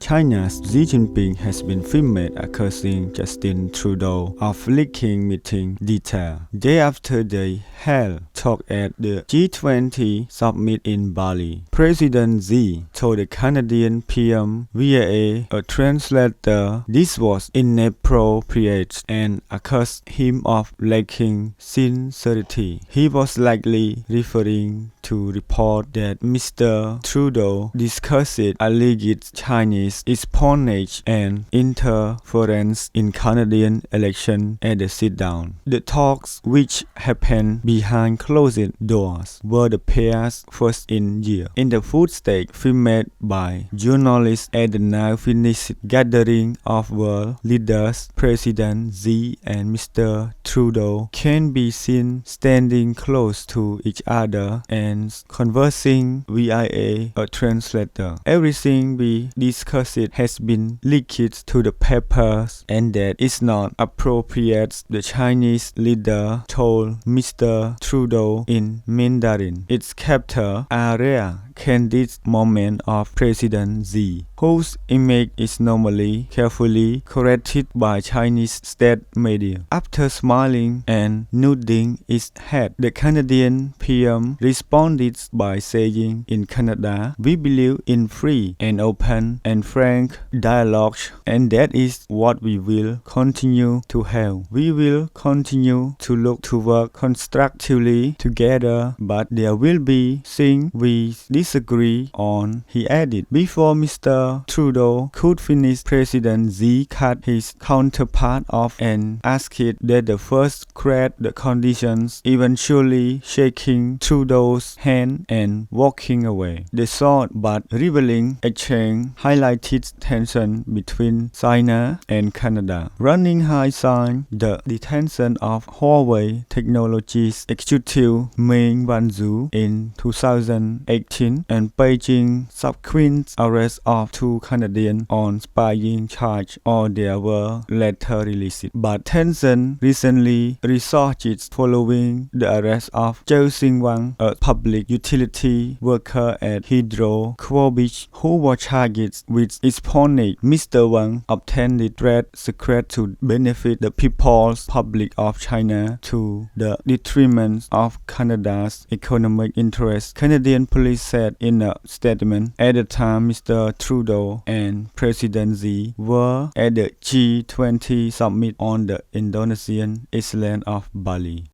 China's Xi Jinping has been filmed accusing Justin Trudeau of leaking meeting details day after they held talk at the G20 summit in Bali. President Xi told the Canadian PM via a translator this was inappropriate and accused him of lacking sincerity. He was likely referring to report that Mr. Trudeau discussed alleged Chinese espionage and interference in Canadian election at the sit-down. The talks, which happened behind closed doors, were the pair's first in years. In the footage filmed by journalists at the now finished gathering of world leaders, President Xi and Mr. Trudeau can be seen standing close to each other and conversing via a translator. Everything we discussed has been leaked to the papers and that is not appropriate, the Chinese leader told Mr. Trudeau in Mandarin. It's captured a rare, candid moment of President Xi, whose image is normally carefully corrected by Chinese state media. After smiling and nodding his head, the Canadian PM responded by saying, "In Canada, we believe in free and open and frank dialogue, and that is what we will continue to have. We will continue to look to work constructively together, but there will be things we disagree on," he added. Before Mr. Trudeau could finish, President Xi cut his counterpart off and asked that the first create the conditions, eventually shaking Trudeau's hand and walking away. The short but revealing exchange highlighted tension between China and Canada. Running high sign the detention of Huawei Technologies executive Meng Wanzhou in 2018 and Beijing subsequent arrest of two Canadians on spying charge, or they were later released. But tension recently resurged following the arrest of Zhou Xinwang, a public utility worker at Hydro-Quebec who was charged with espionage. Mr. Wang obtained the trade secret to benefit the People's Republic of China to the detriment of Canada's economic interests, Canadian police said in a statement. At the time, Mr. Trudeau and President Xi were at the G20 summit on the Indonesian island of Bali.